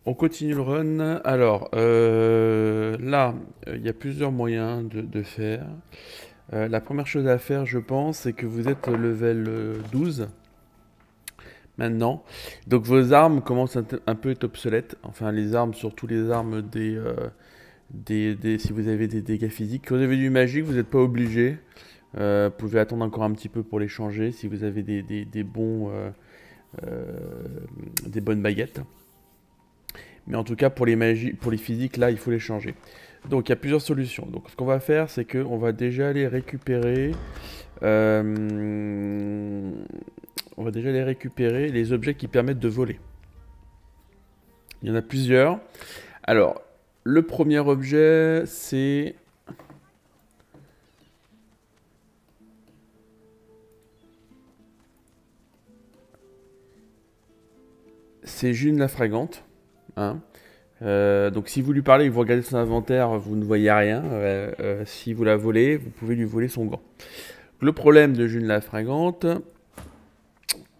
On continue le run. Alors, là, il y a plusieurs moyens de faire. La première chose à faire, je pense, c'est que vous êtes level 12 maintenant. Donc vos armes commencent un peu à être obsolètes. Enfin, les armes, surtout les armes si vous avez des dégâts physiques. Quand vous avez du magique, vous n'êtes pas obligé. Vous pouvez attendre encore un petit peu pour les changer si vous avez euh, des bonnes baguettes. Mais en tout cas, pour les physiques, là, il faut les changer. Donc, il y a plusieurs solutions. Donc, ce qu'on va faire, c'est qu'on va déjà aller récupérer. euh, on va déjà aller récupérer les objets qui permettent de voler. Il y en a plusieurs. Alors, le premier objet, c'est June la Fragante. Hein. Donc si vous lui parlez et que vous regardez son inventaire, vous ne voyez rien. Si vous la volez, vous pouvez lui voler son gant. Le problème de June la Fragante,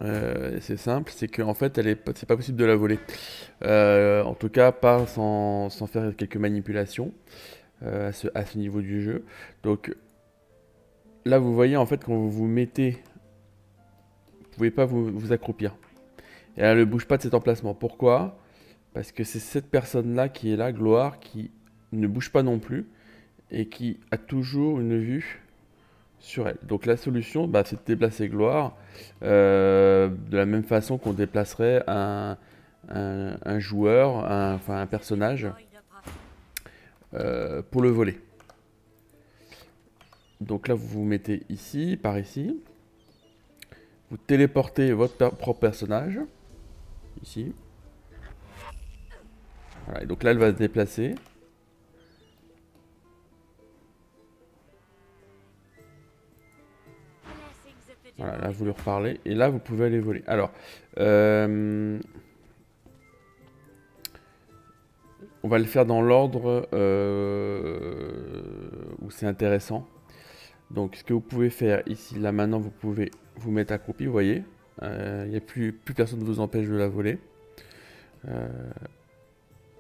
c'est simple, c'est qu'en fait, c'est pas possible de la voler. En tout cas, pas sans faire quelques manipulations à ce niveau du jeu. Donc là, vous voyez, en fait, quand vous vous mettez, vous pouvez pas vous accroupir. Et elle ne bouge pas de cet emplacement. Pourquoi? Parce que c'est cette personne-là qui est là, Gloire, qui ne bouge pas non plus et qui a toujours une vue sur elle. Donc la solution, bah, c'est de déplacer Gloire de la même façon qu'on déplacerait un joueur, enfin un personnage, pour le voler. Donc là, vous vous mettez ici, par ici. Vous téléportez votre propre personnage, ici. Voilà, et donc là, elle va se déplacer. Voilà, là, vous lui reparlez. Et là, vous pouvez aller voler. Alors, euh, on va le faire dans l'ordre où c'est intéressant. Donc, ce que vous pouvez faire ici, là, maintenant, vous pouvez vous mettre accroupi, vous voyez. Il n'y a plus personne ne vous empêche de la voler. Euh,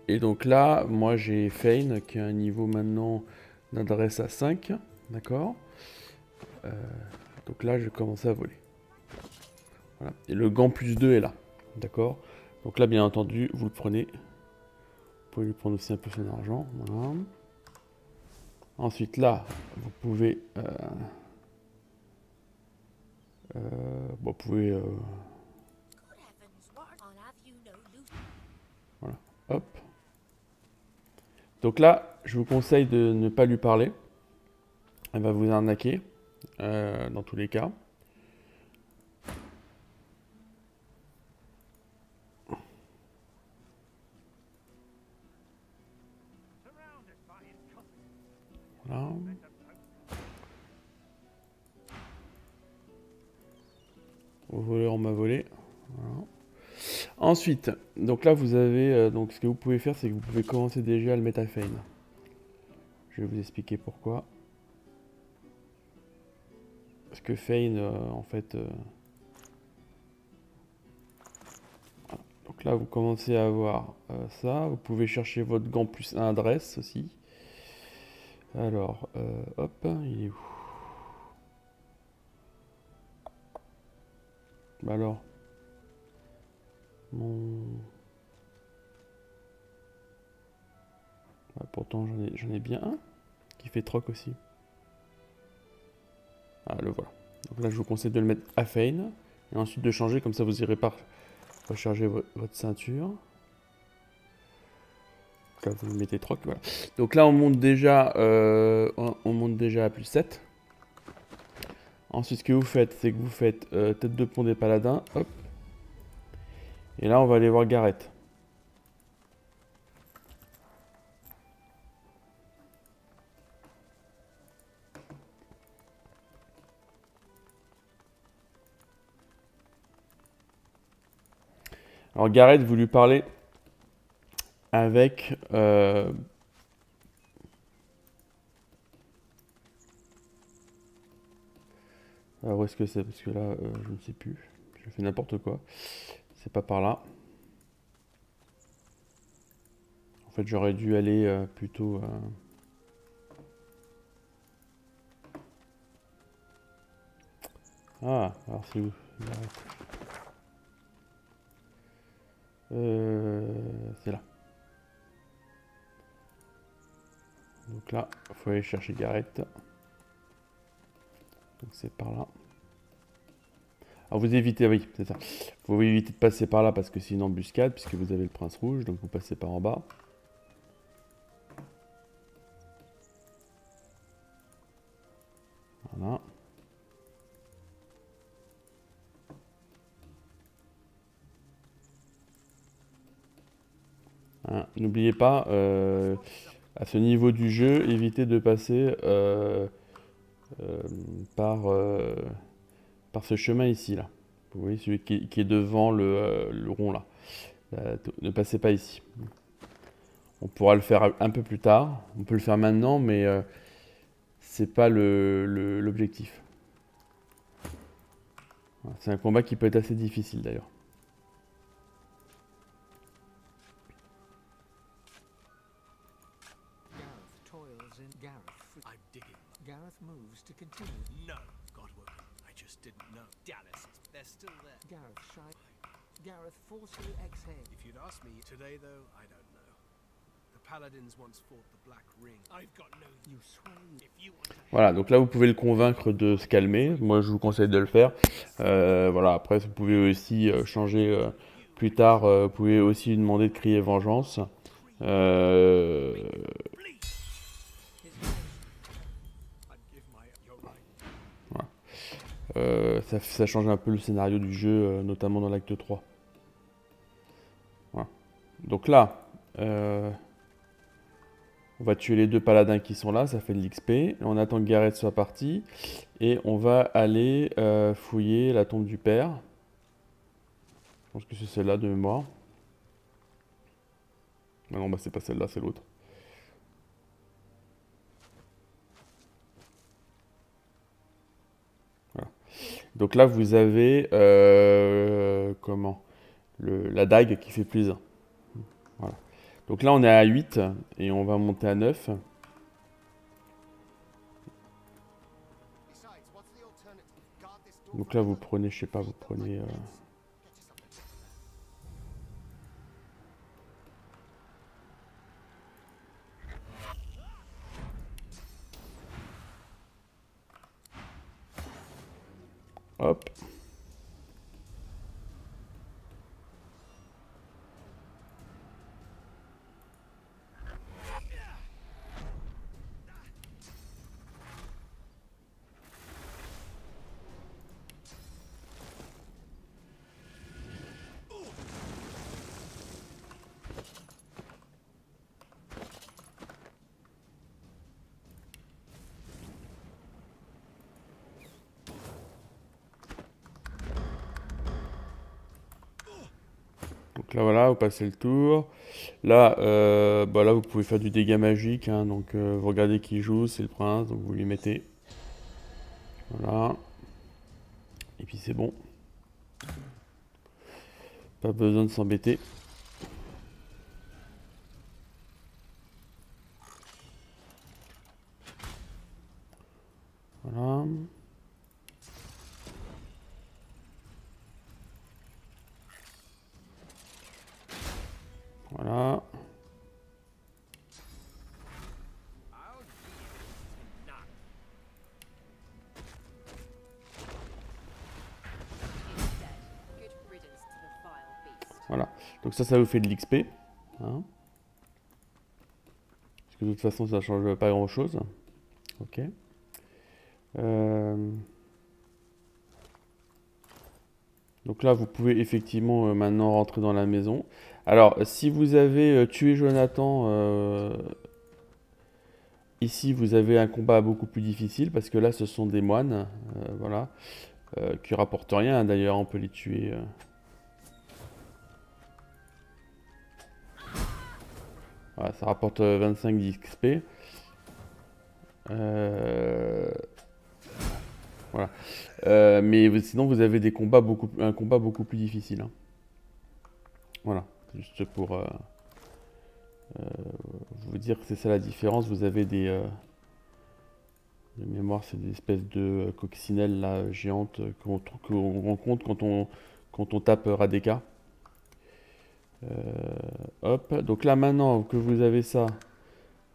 et donc là, moi, j'ai Fane, qui a un niveau maintenant d'adresse à 5. D'accord. Euh, donc là, je vais commencer à voler. Voilà. Et le gant plus 2 est là. D'accord. Donc là, bien entendu, vous le prenez. Vous pouvez lui prendre aussi un peu son argent. Voilà. Ensuite, là, vous pouvez... vous pouvez... voilà. Hop. Donc là, je vous conseille de ne pas lui parler. Elle va vous arnaquer, dans tous les cas. Voilà. Au voleur, on m'a volé. Voilà. Ensuite, donc là, vous avez... donc ce que vous pouvez faire, c'est que vous pouvez commencer déjà à le mettre à Fane. Je vais vous expliquer pourquoi. Parce que Fane, en fait... donc là, vous commencez à avoir ça. Vous pouvez chercher votre gant plus 1 adresse aussi. Alors, hop, il est où? Bah alors, mon... pourtant, j'en ai bien un qui fait troc aussi. Ah, le voilà. Donc là, je vous conseille de le mettre à Fane. Et ensuite de changer, comme ça vous irez pas recharger votre ceinture. Là, vous mettez troc, voilà. Donc là, on monte déjà à plus 7. Ensuite, ce que vous faites, c'est que vous faites tête de pont des paladins. Hop. Et là, on va aller voir Gareth. Alors Gareth, vous lui parlez avec... alors où est-ce que c'est? Parce que là, je ne sais plus. Je fais n'importe quoi. C'est pas par là. fait, j'aurais dû aller plutôt... Ah, alors c'est où? C'est là. Donc là, il faut aller chercher Gareth. Donc c'est par là. Alors vous évitez, oui, c'est ça. Vous évitez de passer par là parce que c'est une embuscade, puisque vous avez le prince rouge, donc vous passez par en bas. Voilà. Hein, n'oubliez pas, à ce niveau du jeu, évitez de passer euh, par, par ce chemin ici, là. Vous voyez, celui qui est devant le rond, là. Ne passez pas ici. On pourra le faire un peu plus tard. On peut le faire maintenant, mais c'est pas l'objectif. C'est un combat qui peut être assez difficile, d'ailleurs. Gareth moves to continue. No, Godwin. I just didn't know. Dallas, they're still there. Gareth shy. Gareth forcefully exhale. If you'd asked me today, though, I don't know. The Paladins once fought the Black Ring. I've got no. You swear if you want to. Voilà, donc là vous pouvez le convaincre de se calmer. Moi je vous conseille de le faire. Voilà, après vous pouvez aussi changer plus tard. Vous pouvez aussi lui demander de crier vengeance. Ça change un peu le scénario du jeu, notamment dans l'acte 3. Voilà. Donc là, on va tuer les deux paladins qui sont là, ça fait de l'XP. On attend que Gareth soit parti. Et on va aller fouiller la tombe du père. Je pense que c'est celle-là de mémoire. Ah non, bah c'est pas celle-là, c'est l'autre. Donc là, vous avez comment la dague qui fait plus 1. Voilà. Donc là, on est à 8 et on va monter à 9. Donc là, vous prenez, je sais pas, vous prenez... Hop. Donc là, voilà, vous passez le tour. Là, bah là vous pouvez faire du dégât magique. Hein, donc vous regardez qui joue, c'est le prince, donc vous lui mettez. Voilà. Et puis c'est bon. Pas besoin de s'embêter. Voilà. Voilà. Voilà. Donc ça vous fait de l'XP. Hein. Parce que de toute façon, ça change pas grand-chose. Ok. Donc là, vous pouvez effectivement maintenant rentrer dans la maison. Alors, si vous avez tué Jonathan, ici, vous avez un combat beaucoup plus difficile parce que là, ce sont des moines, voilà, qui rapportent rien. D'ailleurs, on peut les tuer. Voilà, ça rapporte 25 d'XP. Voilà. Mais sinon, vous avez des combats un combat beaucoup plus difficile. Hein. Voilà, juste pour dire que c'est ça la différence. Vous avez des... de mémoire, c'est des espèces de coccinelles là, géantes qu'on rencontre quand on tape Radeka. Hop, donc là maintenant que vous avez ça,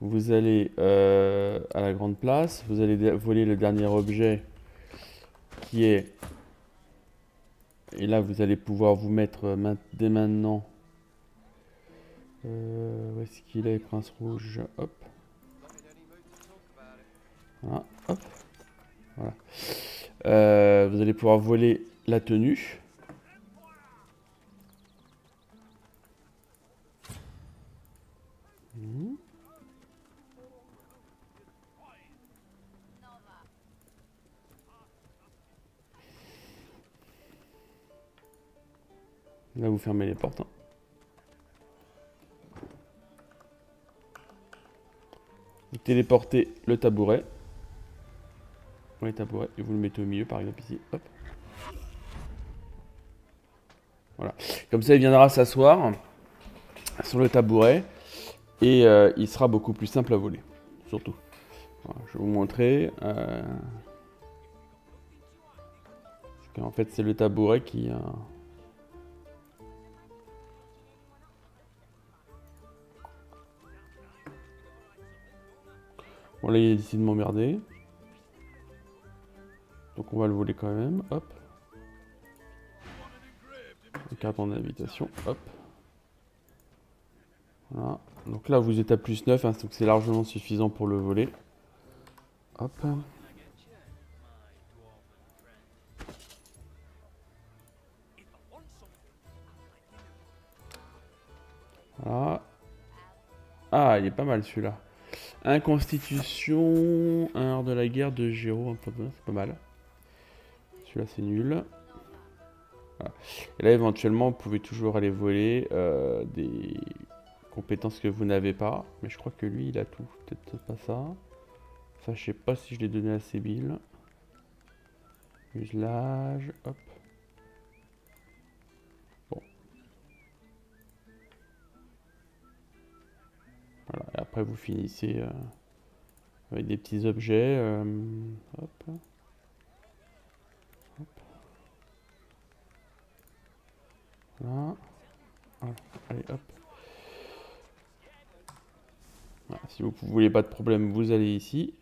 vous allez à la grande place, vous allez voler le dernier objet qui est... Et là vous allez pouvoir vous mettre dès maintenant... où est-ce qu'il est, Prince Rouge? Hop. Voilà, hop. Voilà. Vous allez pouvoir voler la tenue. Là, vous fermez les portes. Hein. Vous téléportez le tabouret. Les tabourets, et vous le mettez au milieu, par exemple, ici. Hop. Voilà. Comme ça, il viendra s'asseoir sur le tabouret. Et il sera beaucoup plus simple à voler. Surtout. Voilà, je vais vous montrer. En fait, c'est le tabouret qui... Bon, là, il a décidé de m'emmerder. Donc, on va le voler quand même. Hop. Carton d'invitation. Hop. Voilà. Donc là, vous êtes à plus 9. Hein, donc, c'est largement suffisant pour le voler. Hop. Voilà. Ah, il est pas mal celui-là. 1 constitution, 1 art de la guerre, 2 géo, c'est pas mal. Celui-là c'est nul. Voilà. Et là éventuellement vous pouvez toujours aller voler des compétences que vous n'avez pas. Mais je crois que lui il a tout, peut-être pas ça. Ça je sais pas si je l'ai donné à Sébille. Muselage, hop. Bon. Voilà, et après vous finissez avec des petits objets. Hop. Hop. Voilà. Voilà. Allez, hop. Voilà. Si vous ne voulez pas de problème, vous allez ici.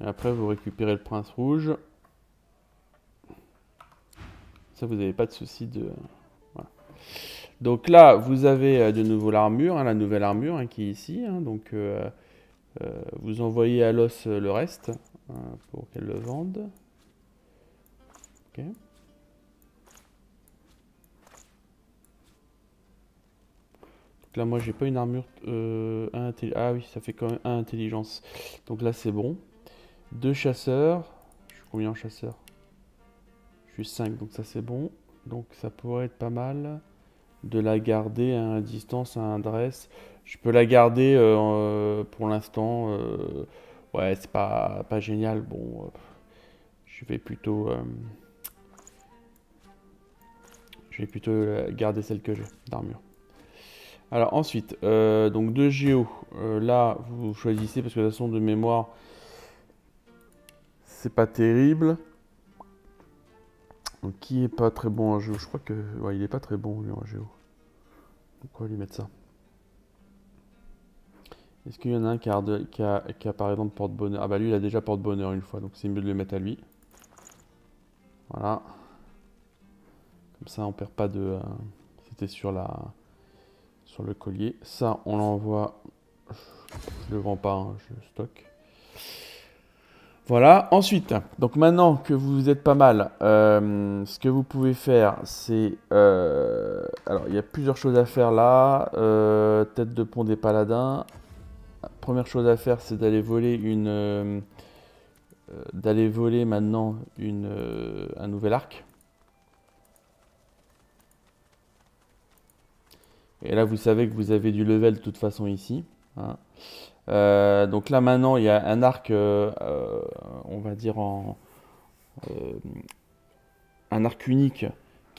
Et après, vous récupérez le prince rouge. Ça, vous n'avez pas de souci de... Voilà. Donc là, vous avez de nouveau l'armure, hein, la nouvelle armure hein, qui est ici. Hein, donc, vous envoyez à l'os le reste hein, pour qu'elle le vende. Ok. Donc là, moi, j'ai pas une armure... ah oui, ça fait quand même 1 intelligence. Donc là, c'est bon. 2 chasseurs. Je suis combien en chasseur? Je suis 5, donc ça, c'est bon. Donc ça pourrait être pas mal de la garder à distance, à un dress. Je peux la garder pour l'instant. Ouais, c'est pas génial. Bon, je vais plutôt... garder celle que j'ai d'armure. Alors ensuite, donc 2 géo. Là, vous choisissez parce que de toute façon de mémoire, c'est pas terrible. Donc qui est pas très bon en géo? Je crois que ouais, il est pas très bon lui en géo. Pourquoi lui mettre ça? Est-ce qu'il y en a un qui a par exemple porte-bonheur? Ah bah lui il a déjà porte-bonheur une fois, donc c'est mieux de le mettre à lui. Voilà. Comme ça on perd pas de... C'était sur le collier. Ça on l'envoie... Je le vends pas, hein, je stocke. Voilà, ensuite, donc maintenant que vous êtes pas mal, ce que vous pouvez faire, c'est... alors, il y a plusieurs choses à faire là. Tête de pont des paladins. Première chose à faire, c'est d'aller voler maintenant un nouvel arc. Et là, vous savez que vous avez du level de toute façon ici. Hein. Donc là maintenant il y a un arc, on va dire un arc unique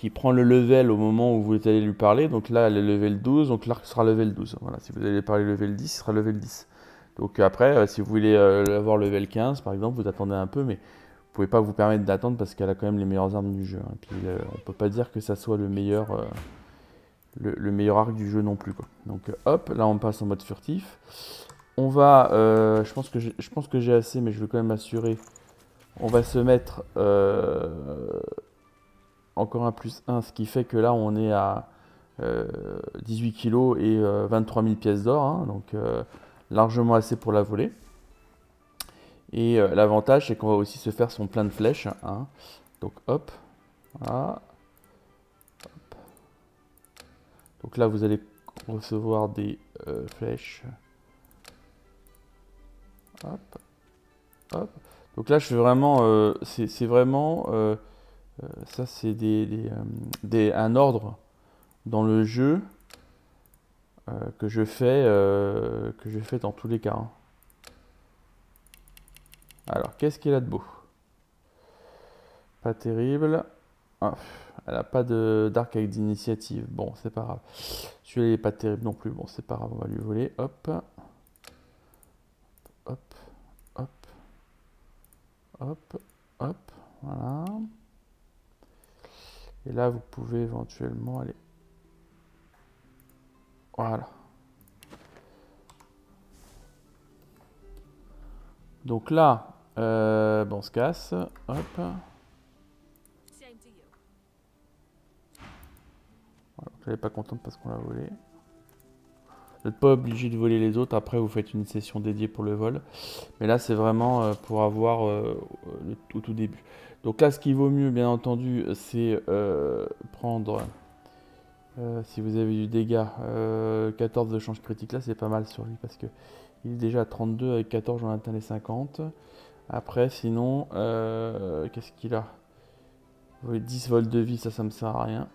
qui prend le level au moment où vous allez lui parler. Donc là, elle est level 12, donc l'arc sera level 12. Voilà, si vous allez parler level 10, il sera level 10. Donc après, si vous voulez l'avoir level 15, par exemple, vous attendez un peu, mais vous pouvez pas vous permettre d'attendre parce qu'elle a quand même les meilleures armes du jeu. Hein. Puis on peut pas dire que ça soit le meilleur arc du jeu non plus, quoi. Donc hop, là on passe en mode furtif. On va, je pense que j'ai assez, mais je veux quand même m'assurer. On va se mettre encore un plus 1, ce qui fait que là on est à 18 kg et 23 000 pièces d'or, hein, donc largement assez pour la voler. Et l'avantage c'est qu'on va aussi se faire son plein de flèches, hein. Donc hop, voilà. Hop. Donc là vous allez recevoir des flèches. Hop, hop. Donc là je fais vraiment, c'est vraiment, ça c'est un ordre dans le jeu que je fais dans tous les cas, hein. Alors, qu'est-ce qu'il a de beau? Pas terrible. Ah, elle a pas d'arc avec d'initiative. Bon, c'est pas grave. Celui-là, il est pas terrible non plus. Bon, c'est pas grave, on va lui voler. Hop. Hop. Hop. Hop. Hop. Voilà. Et là, vous pouvez éventuellement aller. Voilà. Donc là, bon, on se casse. Hop. Voilà, elle n'est pas contente parce qu'on l'a volé. Vous n'êtes pas obligé de voler les autres. Après, vous faites une session dédiée pour le vol. Mais là, c'est vraiment pour avoir au tout début. Donc là, ce qui vaut mieux, bien entendu, c'est prendre, si vous avez du dégât, 14 de chance critique. Là, c'est pas mal sur lui parce que il est déjà à 32. Avec 14, j'en atteint les 50. Après, sinon, qu'est-ce qu'il a? 10 vols de vie, ça me sert à rien.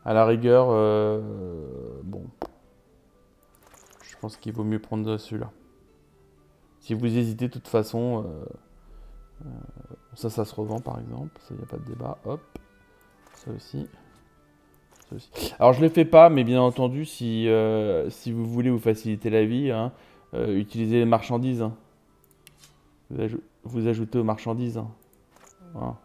À la rigueur, bon, je pense qu'il vaut mieux prendre celui-là. Si vous hésitez, de toute façon, ça se revend par exemple, ça, il n'y a pas de débat. Hop, ça aussi. Ça aussi. Alors je ne le fais pas, mais bien entendu, si vous voulez vous faciliter la vie, hein, utilisez les marchandises. Hein. Vous ajoutez aux marchandises. Hein. Voilà.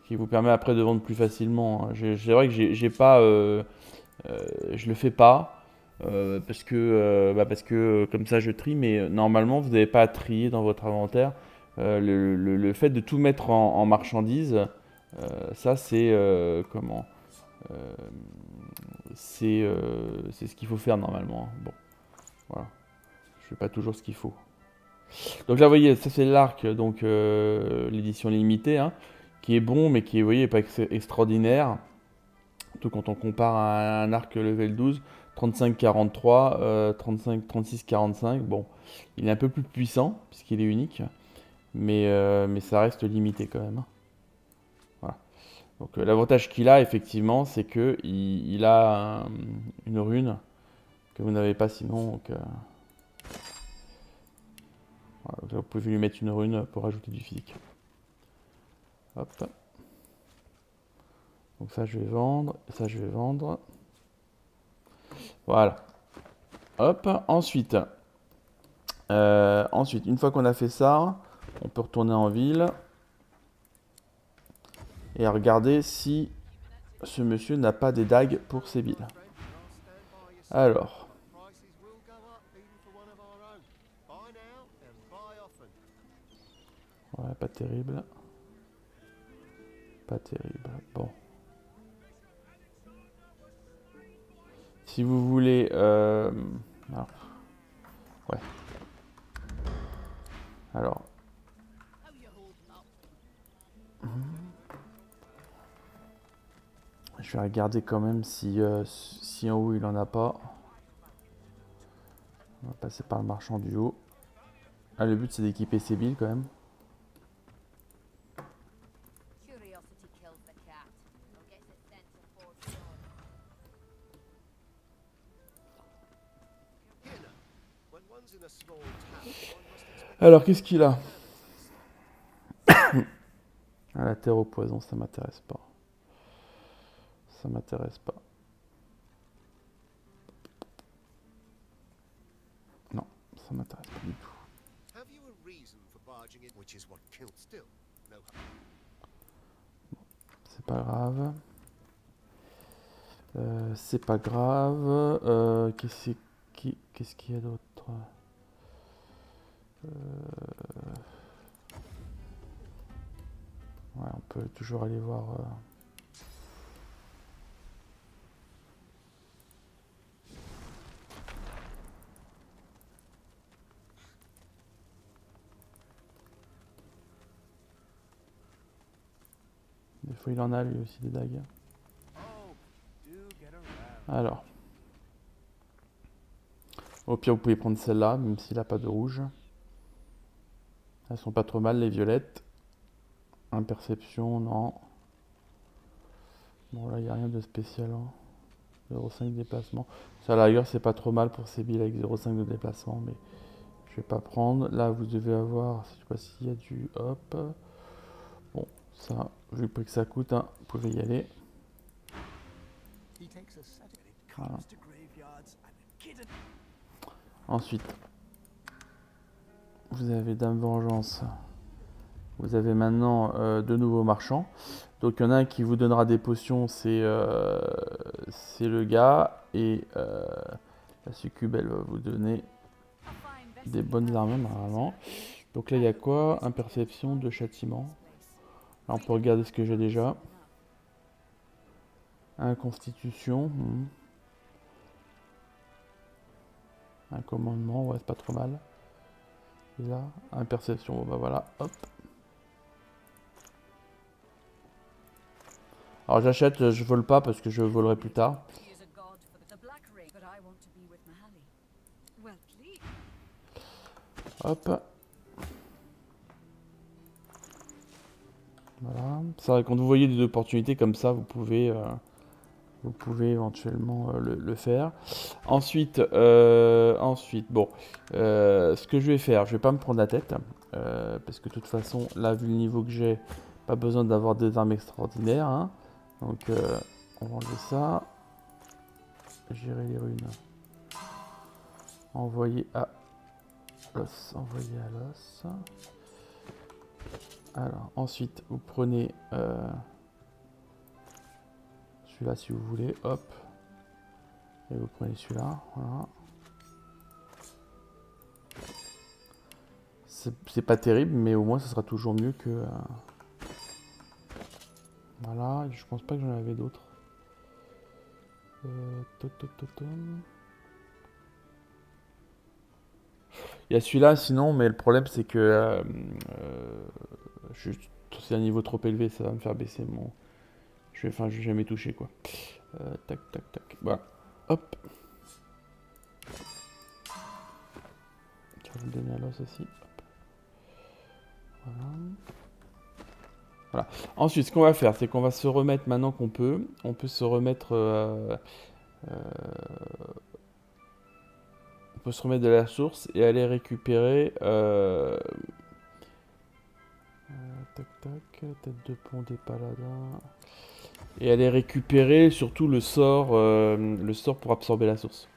Qui vous permet après de vendre plus facilement. Hein. C'est vrai que j'ai pas, je le fais pas parce que comme ça je trie, mais normalement vous n'avez pas à trier dans votre inventaire. Le fait de tout mettre en marchandises, ça c'est comment c'est ce qu'il faut faire normalement. Bon, voilà, je fais pas toujours ce qu'il faut. Donc là, vous voyez, ça c'est l'arc, donc l'édition limitée, hein, qui est bon, mais qui est, vous voyez, pas extraordinaire. Surtout quand on compare à un arc level 12, 35-43, 36-45. Bon, il est un peu plus puissant, puisqu'il est unique, mais ça reste limité quand même. Hein. Voilà. Donc l'avantage qu'il a, effectivement, c'est que il a une rune que vous n'avez pas sinon. Donc, voilà, donc là, vous pouvez lui mettre une rune pour ajouter du physique. Hop. Donc ça je vais vendre, ça je vais vendre. Voilà. Hop, ensuite, une fois qu'on a fait ça, on peut retourner en ville et regarder si ce monsieur n'a pas des dagues pour ses villes. Alors. Ouais, pas terrible. Pas terrible. Bon. Si vous voulez... Alors. Ouais. Alors. Je vais regarder quand même si en haut il en a pas. On va passer par le marchand du haut. Ah, le but c'est d'équiper ses billes quand même. Alors qu'est-ce qu'il a? Ah, la terre au poison, ça m'intéresse pas. Ça m'intéresse pas. Non, ça m'intéresse pas du tout. C'est pas grave. C'est pas grave. Qu'est-ce qu'il y a d'autre? Ouais, on peut toujours aller voir. Des fois, il en a lui aussi des dagues. Alors. Au pire, vous pouvez prendre celle-là, même s'il n'a pas de rouge. Elles sont pas trop mal, les violettes. Imperception, non. Bon, là, il n'y a rien de spécial. Hein. 0,5 déplacement. Ça, à la rigueur, c'est pas trop mal pour ces billes avec 0,5 de déplacement, mais je vais pas prendre. Là, vous devez avoir, je sais pas s'il y a du hop. Bon, ça, vu le prix que ça coûte, hein, vous pouvez y aller. Voilà. Ensuite, vous avez Dame Vengeance. Vous avez maintenant deux nouveaux marchands. Donc il y en a un qui vous donnera des potions, c'est le gars. Et la succube, elle va vous donner des bonnes armes normalement. Donc là il y a quoi? Imperception de châtiment. Là on peut regarder ce que j'ai déjà. Un constitution. Un commandement, ouais c'est pas trop mal. Et là, imperception, bon bah voilà, hop. Alors j'achète, je vole pas parce que je volerai plus tard. Hop. Voilà. C'est vrai, quand vous voyez des opportunités comme ça, vous pouvez éventuellement le faire. Ensuite, bon, ce que je vais faire, je vais pas me prendre la tête. Parce que de toute façon, là, vu le niveau que j'ai, pas besoin d'avoir des armes extraordinaires. Hein. Donc, on va enlever ça. Gérer les runes. Envoyer à l'os. Envoyer à l'os. Alors, ensuite, vous prenez celui-là si vous voulez. Hop. Et vous prenez celui-là. Voilà. C'est pas terrible, mais au moins, ça sera toujours mieux que... Voilà, je pense pas que j'en avais d'autres. Il y a celui-là sinon, mais le problème c'est que c'est un niveau trop élevé, ça va me faire baisser mon... je vais jamais toucher quoi. Tac, tac, tac. Voilà. Hop. Je vais me donner à l'os aussi. Hop. Voilà. Voilà. Ensuite, ce qu'on va faire, c'est qu'on va se remettre maintenant qu'on peut. On peut se remettre... on peut se remettre de la source et aller récupérer... tac tac, tête de pont des paladins. Et aller récupérer surtout le sort pour absorber la source.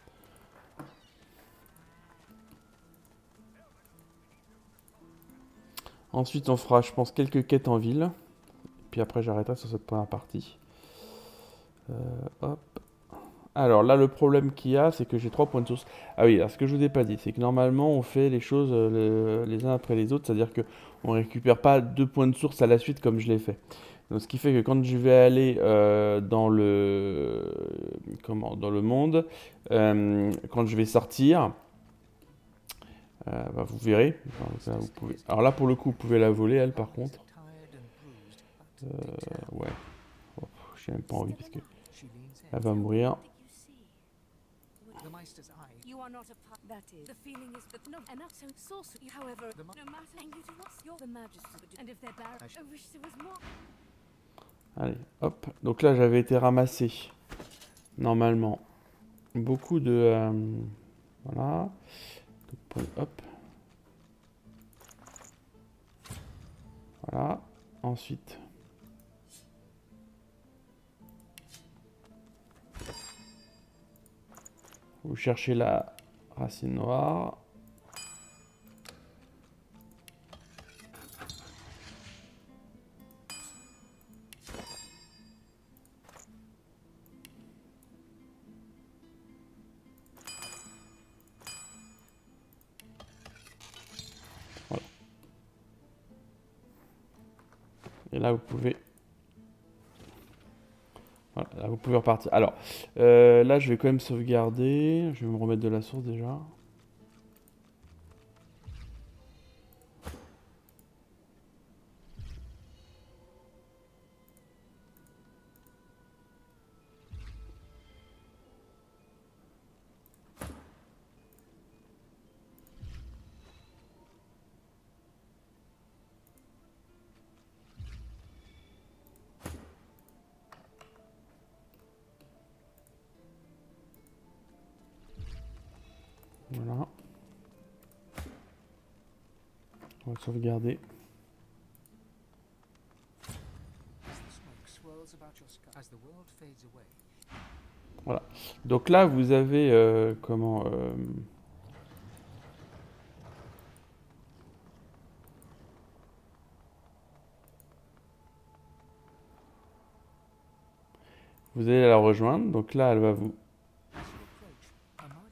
Ensuite on fera je pense quelques quêtes en ville. Puis après j'arrêterai sur cette première partie. Hop. Alors là le problème qu'il y a c'est que j'ai 3 points de source. Ah oui, alors ce que je vous ai pas dit c'est que normalement on fait les choses les uns après les autres. C'est-à-dire qu'on récupère pas 2 points de source à la suite comme je l'ai fait. Donc, ce qui fait que quand je vais aller dans le monde, quand je vais sortir, bah, vous verrez. Enfin, vous pouvez... Alors là, pour le coup, vous pouvez la voler, elle, par contre. Ouais. Oh, j'ai même pas envie parce que elle va mourir. Allez, hop. Donc là, j'avais été ramassé, normalement, beaucoup de... voilà. Donc, hop. Voilà. Ensuite, Vous cherchez la racine noire. Voilà. Et là, vous pouvez... Voilà, là, vous pouvez repartir. Alors, là, je vais quand même sauvegarder. Je vais me remettre de la source déjà. Voilà. On va sauvegarder. Voilà. Donc là, vous avez comment vous allez la rejoindre. Donc là, elle va vous...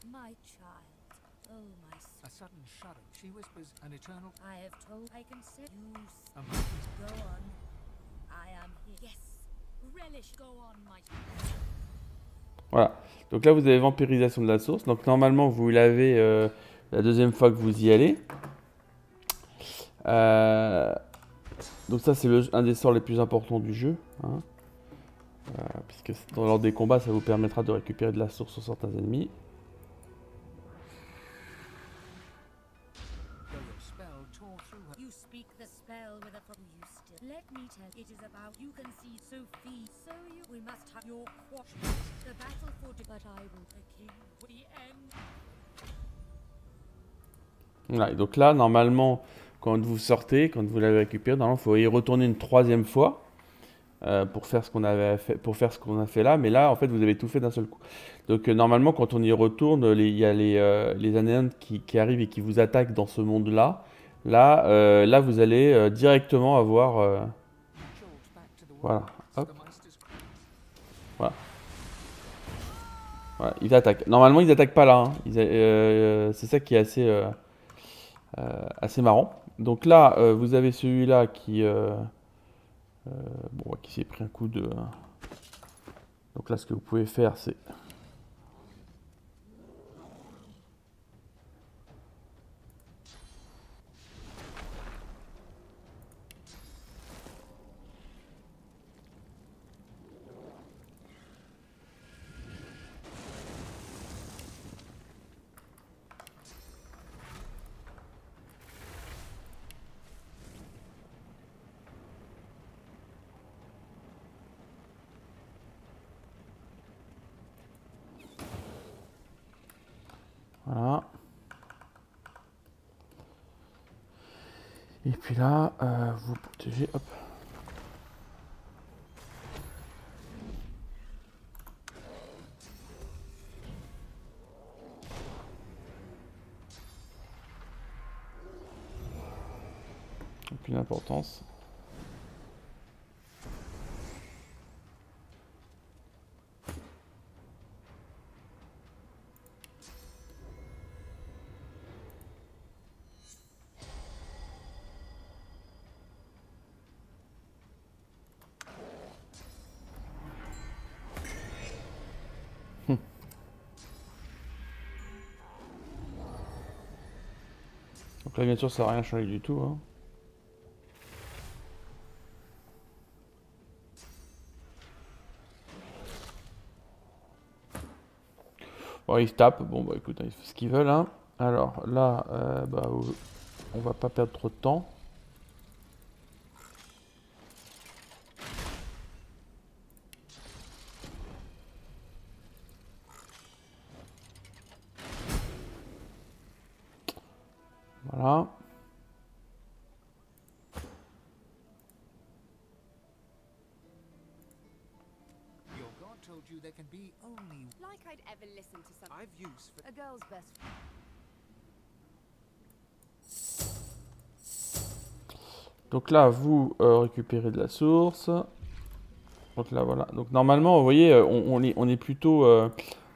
My child. Oh, my A sudden shudder. She whispers an eternal. I have told I can set you. A moment. Go on. I am here. Yes. Relish. Go on, my. Voilà. Donc là, vous avez vampirisation de la source. Donc normalement, vous l'avez la deuxième fois que vous y allez. Donc ça, c'est un des sorts les plus importants du jeu. Hein. Puisque lors des combats, ça vous permettra de récupérer de la source sur certains ennemis. Though your spell tore through her. You speak the spell with a you still. Let me tell. It is about you can see Sophie. So you. We must have your quash. The battle for. But I will. The king. The end. Voilà. Et donc là, normalement, quand vous sortez, quand vous l'avez récupéré, normalement, il faut y retourner une troisième fois. Pour faire ce qu'on avait fait, pour faire ce qu'on a fait là, mais là en fait vous avez tout fait d'un seul coup. Donc normalement quand on y retourne, il y a les Anéantes qui arrivent et qui vous attaquent dans ce monde-là. Là vous allez directement avoir voilà, hop, voilà, voilà, ils attaquent. Normalement ils attaquent pas là, hein. C'est ça qui est assez marrant. Donc là vous avez celui-là qui bon, qui s'est pris un coup de... Donc là, ce que vous pouvez faire, c'est... Voilà. Et puis là, vous protégez, hop. Aucune importance. Donc là, bien sûr, ça n'a rien changé du tout. Hein. Bon, ils se tapent. Bon, bah écoute, ils font ce qu'ils veulent. Hein. Alors là, bah, on va pas perdre trop de temps. Voilà. Your god told you there can be only Like I'd ever listen to something. I've used for A girl's best. Donc là, vous récupérez de la source. Donc là, voilà. Donc normalement, vous voyez, on est plutôt,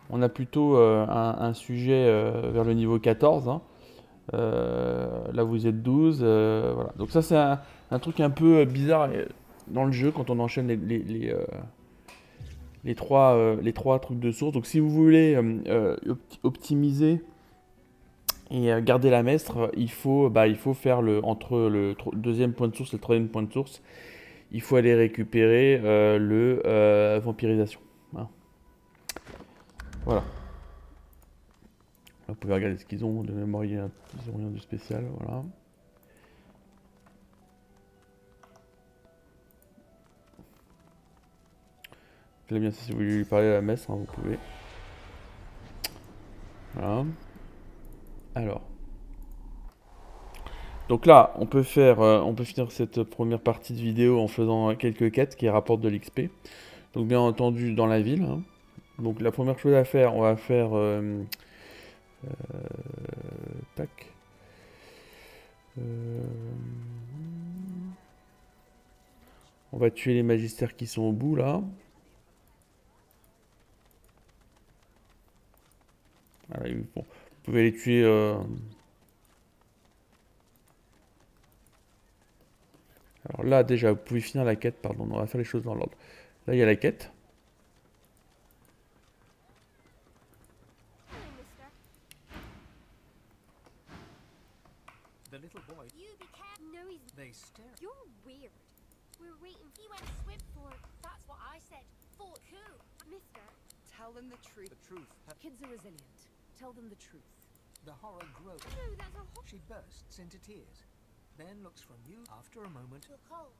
on a plutôt un sujet vers le niveau 14. Hein. Là, vous êtes 12. Voilà. Donc ça, c'est un truc un peu bizarre dans le jeu quand on enchaîne les trois trucs de source. Donc si vous voulez optimiser et garder la maître, il faut faire entre le deuxième point de source et le troisième point de source, il faut aller récupérer vampirisation. Hein. Voilà. Vous pouvez regarder ce qu'ils ont de mémoire, ils ont rien de spécial. Voilà. Là, bien sûr, si vous voulez lui parler à la messe, hein, vous pouvez. Voilà. Alors. Donc là, on peut finir cette première partie de vidéo en faisant quelques quêtes qui rapportent de l'XP. Donc bien entendu dans la ville. Hein. Donc la première chose à faire, on va faire... tac. On va tuer les magistères qui sont au bout là. Voilà, bon, vous pouvez les tuer... Alors là, déjà, vous pouvez finir la quête, pardon, on va faire les choses dans l'ordre. Là, il y a la quête. Hey, mister. the little boy. You be careful. No, he's. They stare. You're weird. We're waiting. He went swim for. That's what I said. For who? Mister. Tell them the truth. The truth. Kids are resilient. Tell them the truth. The horror grows. No, that's a She bursts into tears, then looks from you. After a moment, You're cold.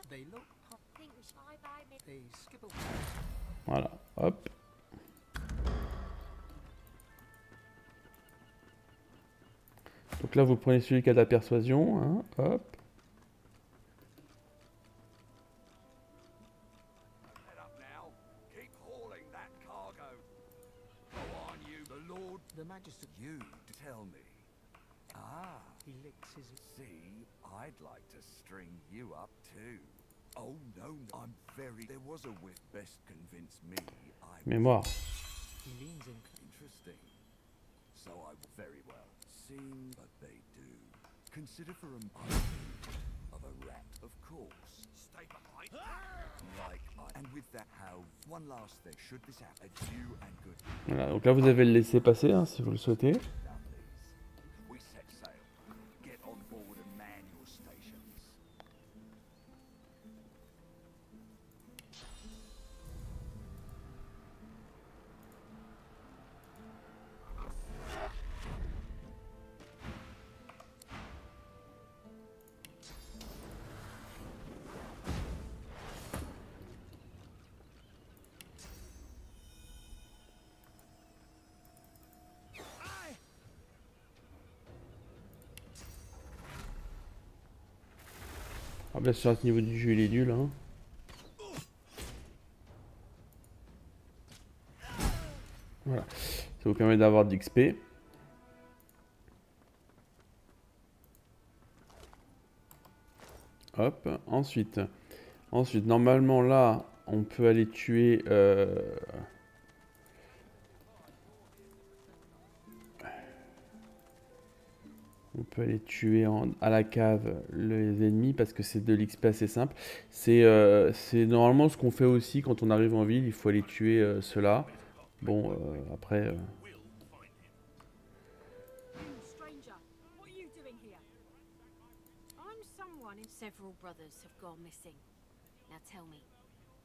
they look. Think we should bye me. They skip away. Voilà, hop. Donc là, vous prenez celui qui a de la persuasion, hein, hop. Head up now. Keep hauling that cargo. Go on, you, the Lord. The Magister. You tell me. Ah, He licks his. see, I'd like to string you up too. Oh no, I'm very. There was a whiff. Best convince me. I Mémoire. He leans in. interesting. So I very well. Seem, but they do. Consider for a of a rat, of course. Stay behind. Like, and with that, how one last thing. Should this happen, adieu and good. Voilà, donc là, vous avez le laisser passer, hein, si vous le souhaitez. Done these. We set sail. Get on board and man your stations. Ah, bien sûr, à ce niveau du jeu, il est nul. Hein. Voilà. Ça vous permet d'avoir de l'XP. Hop. Ensuite, normalement, là, on peut aller tuer... On peut aller tuer à la cave les ennemis parce que c'est de l'XP assez simple. C'est normalement ce qu'on fait aussi quand on arrive en ville. Il faut aller tuer ceux-là. Bon, après... You, stranger, what are you doing here? I'm someone in... Several brothers have gone missing. Now tell me,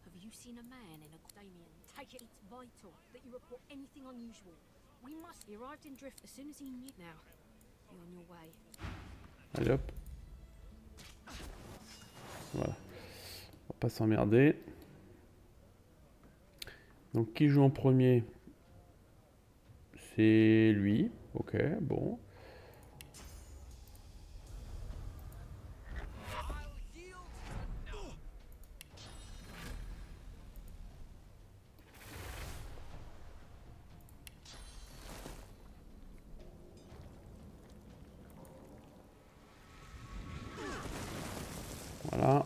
have you seen a man in a Damien, take it. It's vital that you report anything unusual. We must... He arrived in Drift as soon as he knew... now? You're on your way. Allez hop. Voilà. On va pas s'emmerder. Donc qui joue en premier? C'est lui. Ok, bon.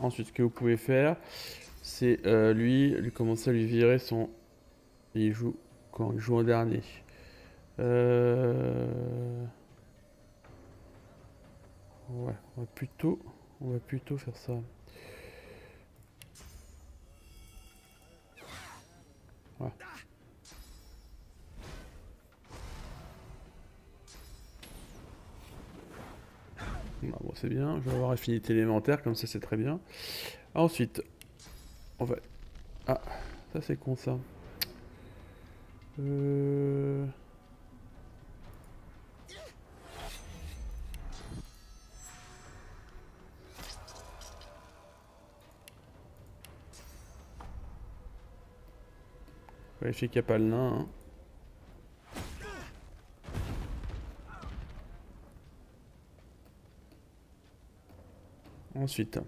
Ensuite, ce que vous pouvez faire, c'est lui commencer à lui virer son... Il joue quand il joue en dernier. Ouais, on va plutôt faire ça. Voilà. Bon, c'est bien, je vais avoir affinité élémentaire, comme ça c'est très bien. Ensuite, on va... Ah, ça c'est con ça. Vérifier qu'il n'y a pas le nain. Hein. Ensuite.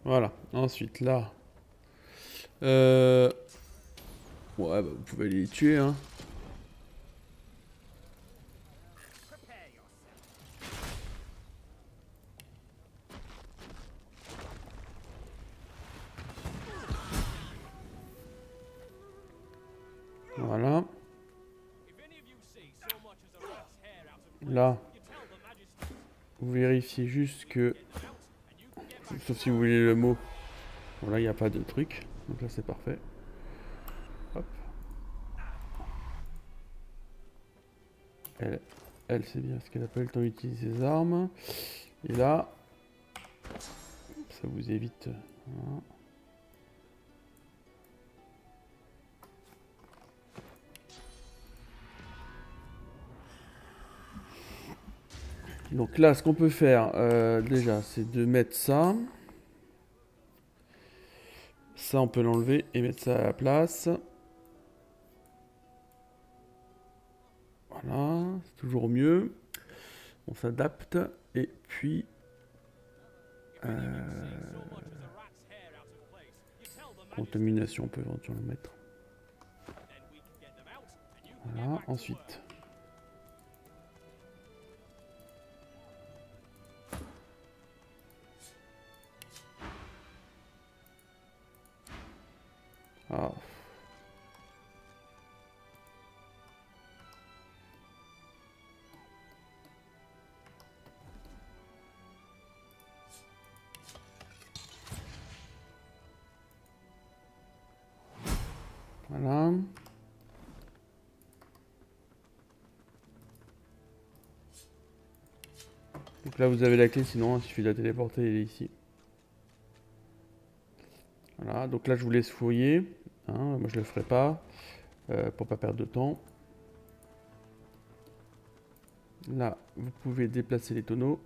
Voilà, ensuite là. Ouais, bah, vous pouvez aller les tuer, hein. Voilà. Là, vous vérifiez juste que... Sauf si vous voulez le mot. Voilà, il n'y a pas de truc. Donc là, c'est parfait. Hop. Elle sait bien ce qu'elle appelle le temps d'utiliser ses armes. Et là, ça vous évite... Voilà. Donc là, ce qu'on peut faire, déjà, c'est de mettre ça. Ça, on peut l'enlever et mettre ça à la place. Voilà, c'est toujours mieux. On s'adapte. Et puis... contamination, on peut éventuellement mettre. Voilà, ensuite... Ah. Voilà. Donc là vous avez la clé, sinon il suffit de la téléporter, elle est ici. Voilà, donc là je vous laisse fouiller. Hein, moi je le ferai pas, pour pas perdre de temps. Là, vous pouvez déplacer les tonneaux.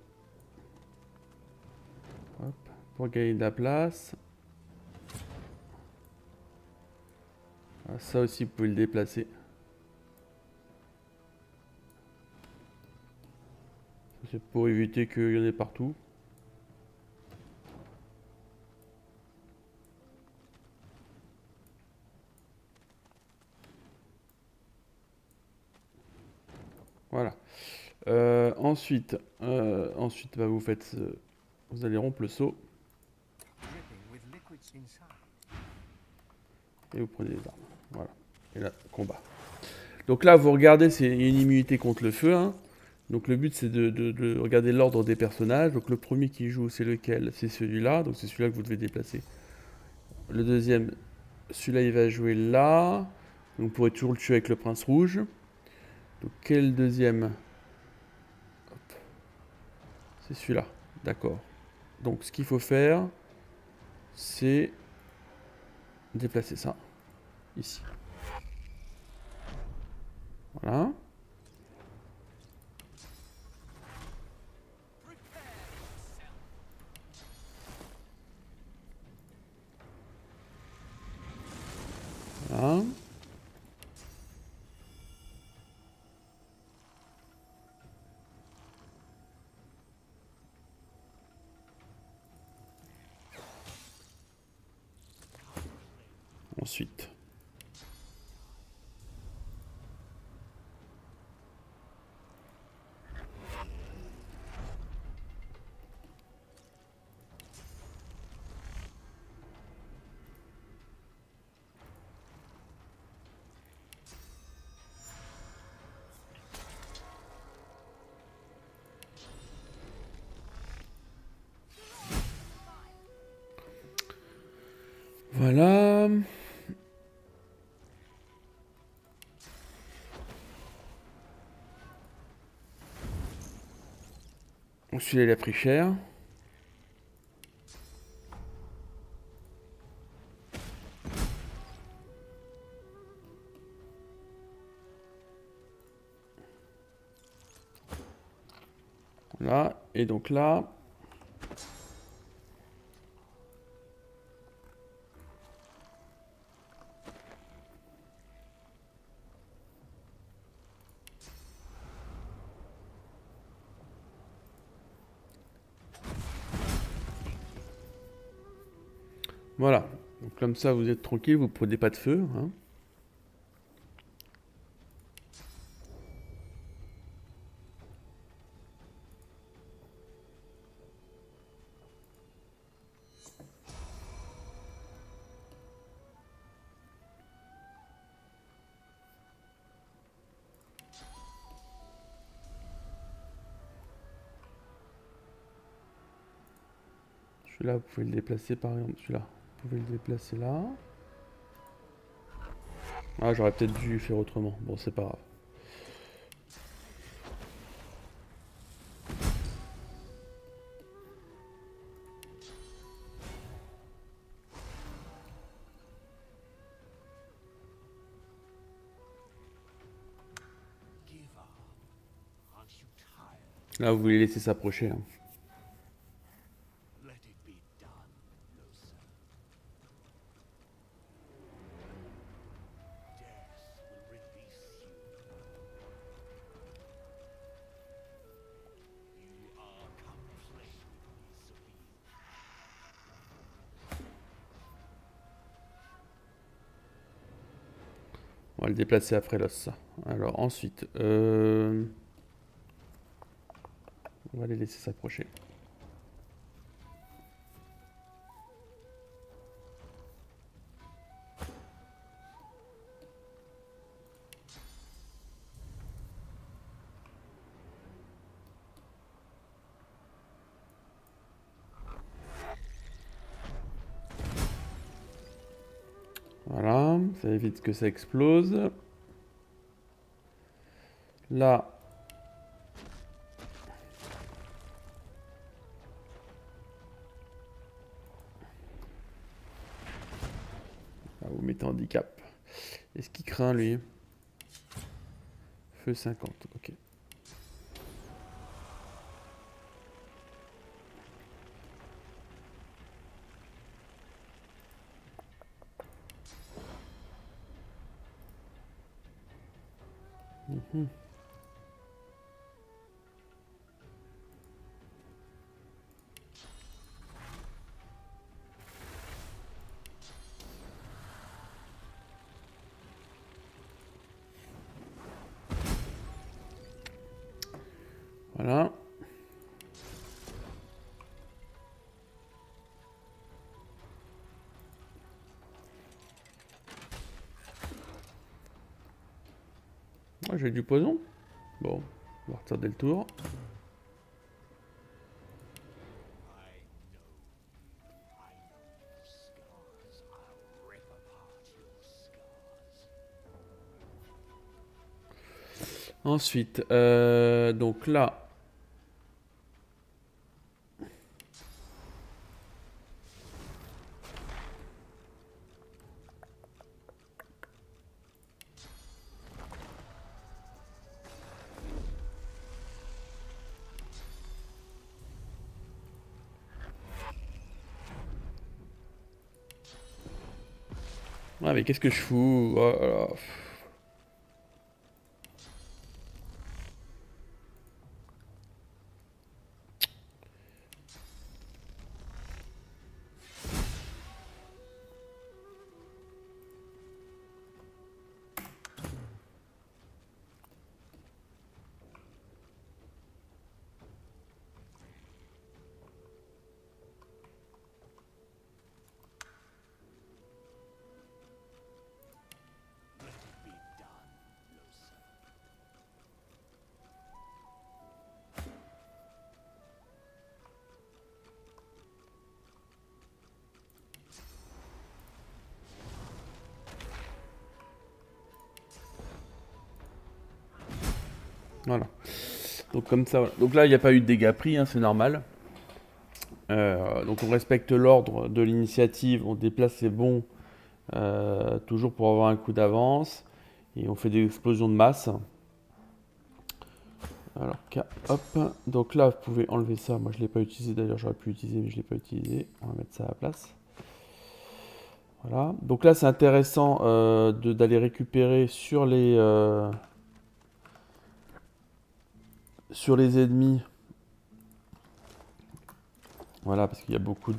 Hop, pour gagner de la place. Ah, ça aussi, vous pouvez le déplacer. C'est pour éviter qu'il y en ait partout. Voilà. Ensuite, bah, vous faites, vous allez rompre le seau et vous prenez les armes. Voilà. Et là, combat. Donc là, vous regardez, c'est une immunité contre le feu. Hein. Donc le but, c'est de regarder l'ordre des personnages. Donc le premier qui joue, c'est lequel? C'est celui-là. Donc c'est celui-là que vous devez déplacer. Le deuxième, celui-là, il va jouer là. Donc vous pourrez toujours le tuer avec le prince rouge. Donc quel deuxième? C'est celui-là, d'accord. Donc ce qu'il faut faire, c'est déplacer ça, ici. Voilà. Voilà. Ensuite. Voilà. Celui-là, il a pris cher. Voilà. Et donc là... Voilà, donc comme ça vous êtes tranquille, vous prenez pas de feu. Hein. Celui-là, vous pouvez le déplacer par exemple, celui-là. Vous pouvez le déplacer là. Ah, j'aurais peut-être dû faire autrement. Bon, c'est pas grave. Là, vous voulez laisser s'approcher. Hein. On va le déplacer après l'os. Alors ensuite, on va les laisser s'approcher. Voilà, ça évite que ça explose. Là, vous mettez handicap. Est-ce qu'il craint lui? Feu 50, ok. Mmh. Voilà. Ah, j'ai du poison. Bon, on va retarder le tour. Ensuite, donc là... Ah mais qu'est-ce que je fous? Oh là là. Voilà. Donc comme ça, voilà. Donc là, il n'y a pas eu de dégâts pris, hein, c'est normal. Donc on respecte l'ordre de l'initiative, on déplace ses bons toujours pour avoir un coup d'avance. Et on fait des explosions de masse. Alors, hop. Donc là, vous pouvez enlever ça. Moi, je ne l'ai pas utilisé. D'ailleurs, j'aurais pu l'utiliser, mais je ne l'ai pas utilisé. On va mettre ça à la place. Voilà. Donc là, c'est intéressant d'aller récupérer sur les ennemis. Voilà, parce qu'il y a beaucoup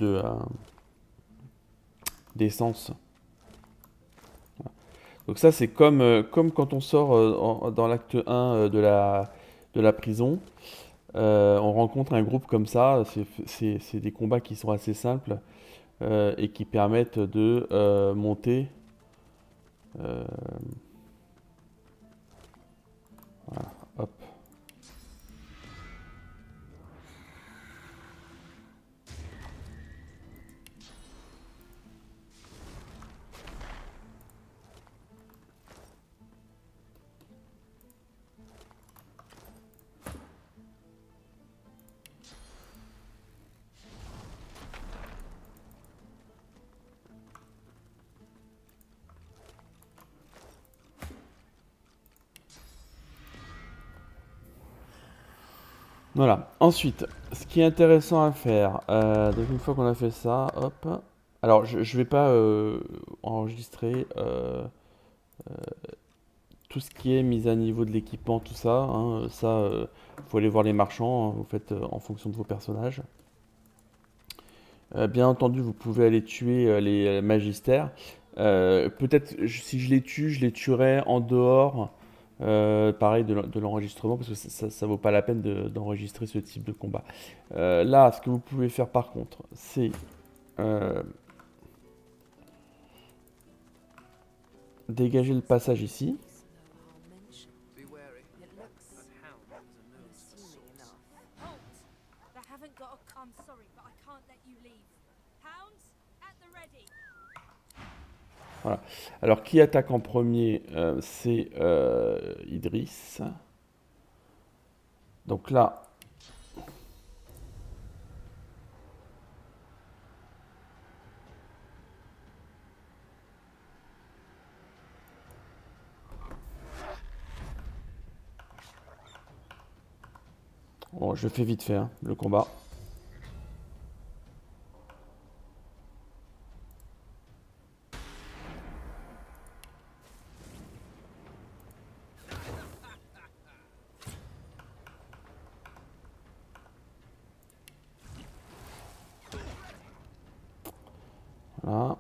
d'essence. Voilà. Donc ça, c'est comme quand on sort dans l'acte 1 de la prison. On rencontre un groupe comme ça. C'est des combats qui sont assez simples et qui permettent de monter. Voilà, hop. Voilà. Ensuite, ce qui est intéressant à faire, donc une fois qu'on a fait ça, hop. Alors, je vais pas enregistrer tout ce qui est mise à niveau de l'équipement, tout ça. Hein, ça, faut aller voir les marchands. Hein, vous faites en fonction de vos personnages. Bien entendu, vous pouvez aller tuer les magistères. Peut-être si je les tuerai en dehors. Pareil de l'enregistrement parce que ça vaut pas la peine d'enregistrer ce type de combat. Là, ce que vous pouvez faire par contre, c'est dégager le passage ici. Be wary. It looks that hounds are known for sorts. Halt! They haven't got a... I'm sorry, but I can't let you leave. Hounds, at the ready. Voilà. Alors, qui attaque en premier c'est Idriss. Donc là, bon, je fais vite fait hein, le combat. Voilà.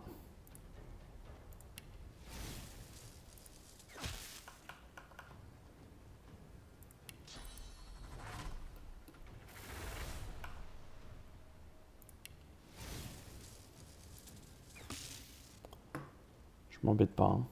Je m'embête pas. Hein.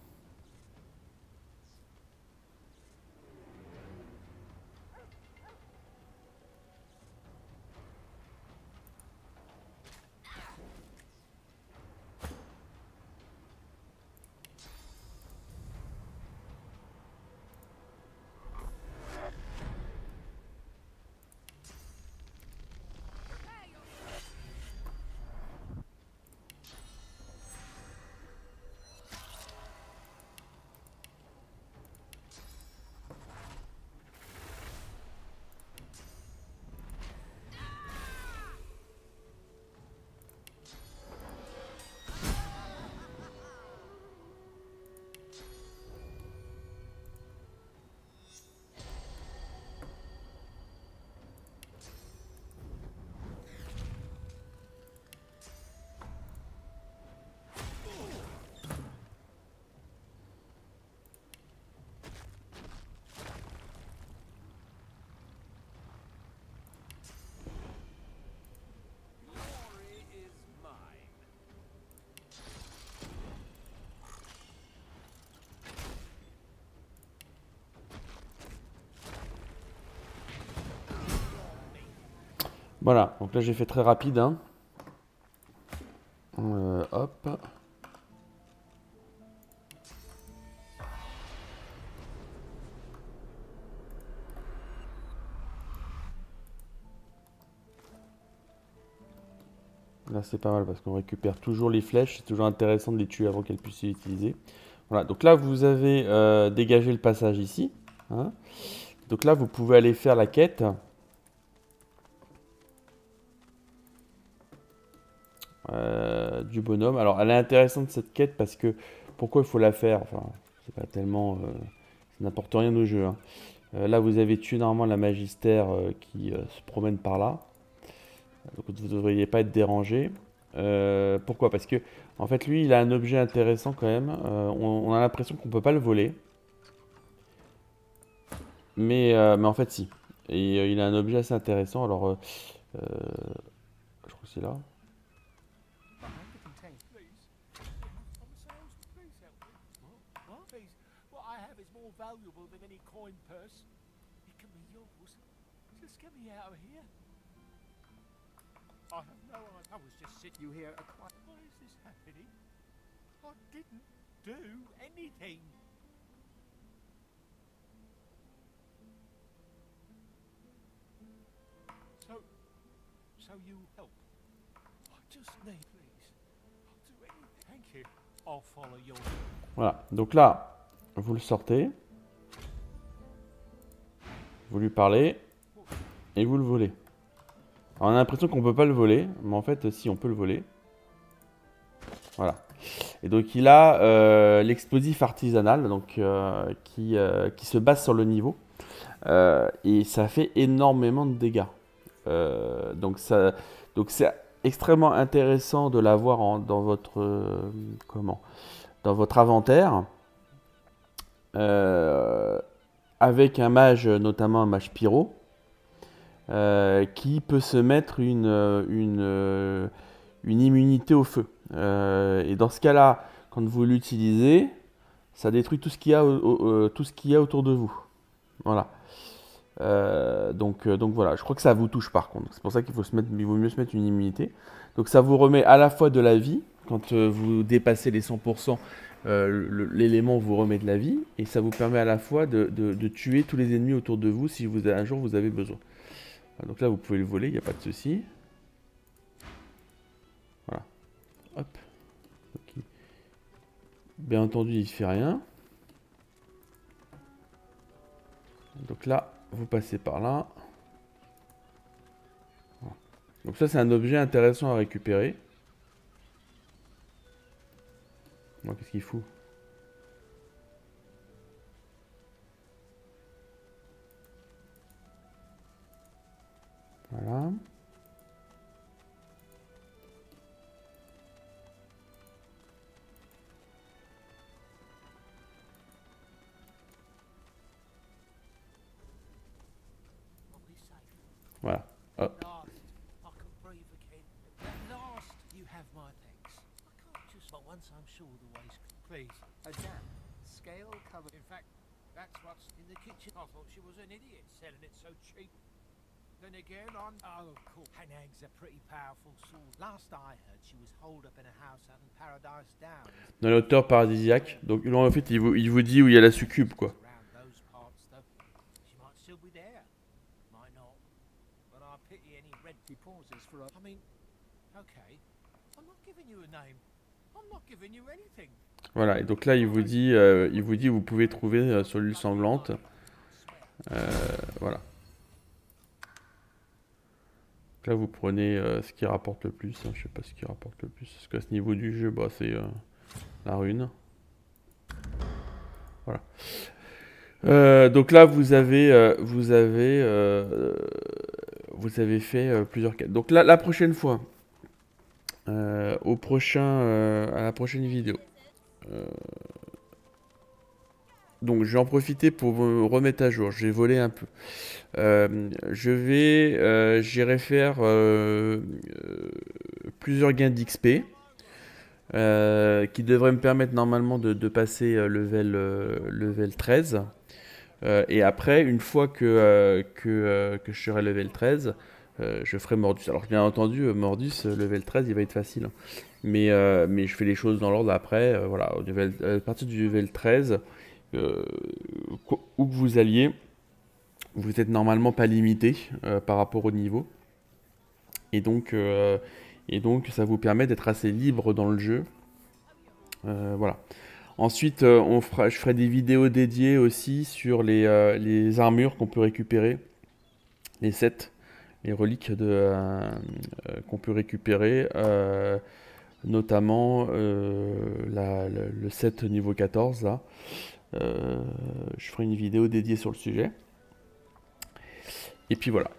Glory is mine. Voilà, donc là j'ai fait très rapide. Hein. Hop. Là, c'est pas mal parce qu'on récupère toujours les flèches. C'est toujours intéressant de les tuer avant qu'elles puissent les utiliser. Voilà, donc là, vous avez dégagé le passage ici. Hein. Donc là, vous pouvez aller faire la quête. Du bonhomme. Alors, elle est intéressante cette quête parce que pourquoi il faut la faire? Enfin, c'est pas tellement. Ça n'apporte rien au jeu. Hein. Là, vous avez tué normalement la magistère qui se promène par là. Donc, vous ne devriez pas être dérangé. Pourquoi? Parce que, en fait, lui, il a un objet intéressant quand même. On a l'impression qu'on peut pas le voler. Mais en fait, si. Et il a un objet assez intéressant. Alors, je crois que c'est là. Valuable than any coin purse. It can be yours. Just get me out of here. I have no idea. I was just sitting here. Why is this happening? I didn't do anything. So you help. I just need, please. I'll do anything. Thank you. I'll follow your. Voilà. Donc là, vous le sortez. Vous lui parlez et vous le volez. Alors, on a l'impression qu'on peut pas le voler, mais en fait, si, on peut le voler. Voilà. Et donc, il a l'explosif artisanal, donc qui se base sur le niveau, et ça fait énormément de dégâts. Donc, c'est extrêmement intéressant de l'avoir dans votre dans votre inventaire. Avec un mage, notamment un mage pyro, qui peut se mettre une immunité au feu. Et dans ce cas-là, quand vous l'utilisez, ça détruit tout ce qu'il y a, tout ce qu'il y a autour de vous. Voilà. Donc voilà, je crois que ça vous touche par contre. C'est pour ça qu'il vaut mieux se mettre une immunité. Donc ça vous remet à la fois de la vie, quand vous dépassez les 100%, l'élément vous remet de la vie, et ça vous permet à la fois de tuer tous les ennemis autour de vous si un jour vous avez besoin. Donc là vous pouvez le voler, il n'y a pas de souci. Voilà. Hop. Okay. Bien entendu il ne fait rien. Donc là vous passez par là. Voilà. Donc ça c'est un objet intéressant à récupérer. Qu'est-ce qu'il fout? Voilà. Voilà. Hop. Scale covered. In fact, that's what's in the kitchen. I thought she was an idiot selling it so cheap. Then again, oh, of course. Hanang's a pretty powerful sword. Last I heard, she was holed up in a house out in Paradise Downs. Dans l'auteur paradisiaque. Donc en fait, il vous dit où il y a la succube, quoi. Voilà, et donc là il vous dit vous pouvez trouver sur l'île sanglante. Voilà. Donc là vous prenez ce qui rapporte le plus. Hein, je sais pas ce qui rapporte le plus. Parce qu'à ce niveau du jeu, bah, c'est la rune. Voilà. Donc là vous avez fait plusieurs quêtes. Donc là, la prochaine fois, à la prochaine vidéo. Donc je vais en profiter pour vous remettre à jour. Je vais voler un peu. J'irai faire plusieurs gains d'XP qui devraient me permettre normalement de passer level 13. Et après, une fois que je serai level 13, je ferai Mordus. Alors bien entendu, Mordus, level 13, il va être facile. Hein. Mais je fais les choses dans l'ordre après. Voilà, à partir du level 13, où que vous alliez, vous êtes normalement pas limité par rapport au niveau. Et donc Et donc ça vous permet d'être assez libre dans le jeu. Voilà. Ensuite, je ferai des vidéos dédiées aussi sur les armures qu'on peut récupérer, les sets, les reliques qu'on peut récupérer, notamment le set niveau 14 là. Je ferai une vidéo dédiée sur le sujet. Et puis voilà.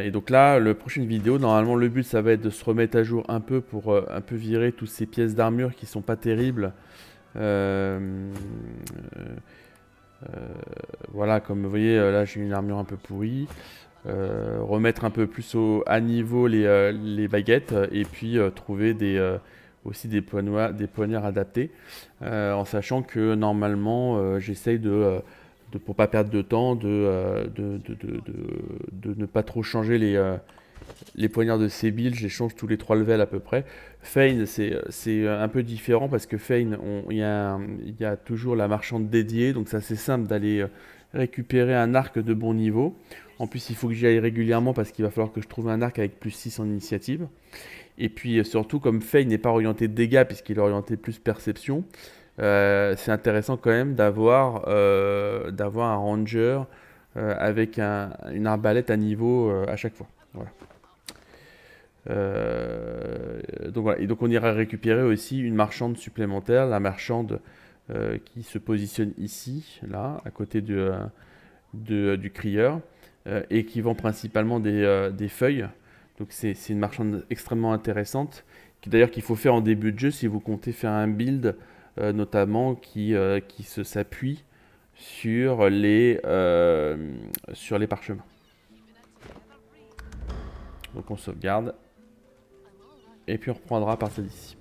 Et donc là, la prochaine vidéo, normalement le but ça va être de se remettre à jour un peu pour un peu virer toutes ces pièces d'armure qui sont pas terribles. Voilà, comme vous voyez, là j'ai une armure un peu pourrie. Remettre un peu plus à niveau les baguettes et puis trouver aussi des poignards adaptés. En sachant que normalement j'essaye pour pas perdre de temps, de ne pas trop changer les poignards de Sébil, je les change tous les 3 levels à peu près. Fane, c'est un peu différent parce que Fane, il y a toujours la marchande dédiée, donc c'est assez simple d'aller récupérer un arc de bon niveau. En plus, il faut que j'y aille régulièrement parce qu'il va falloir que je trouve un arc avec plus 6 en initiative. Et puis surtout, comme Fane n'est pas orienté dégâts puisqu'il est orienté plus perception, c'est intéressant quand même d'avoir un ranger avec une arbalète à niveau à chaque fois. Voilà. Donc voilà. Et donc on ira récupérer aussi une marchande supplémentaire, la marchande qui se positionne ici, là, à côté du crieur, et qui vend principalement des feuilles. Donc c'est une marchande extrêmement intéressante, d'ailleurs qu'il faut faire en début de jeu si vous comptez faire un build notamment qui s'appuie sur les parchemins. Donc on sauvegarde et puis on reprendra à partir d'ici.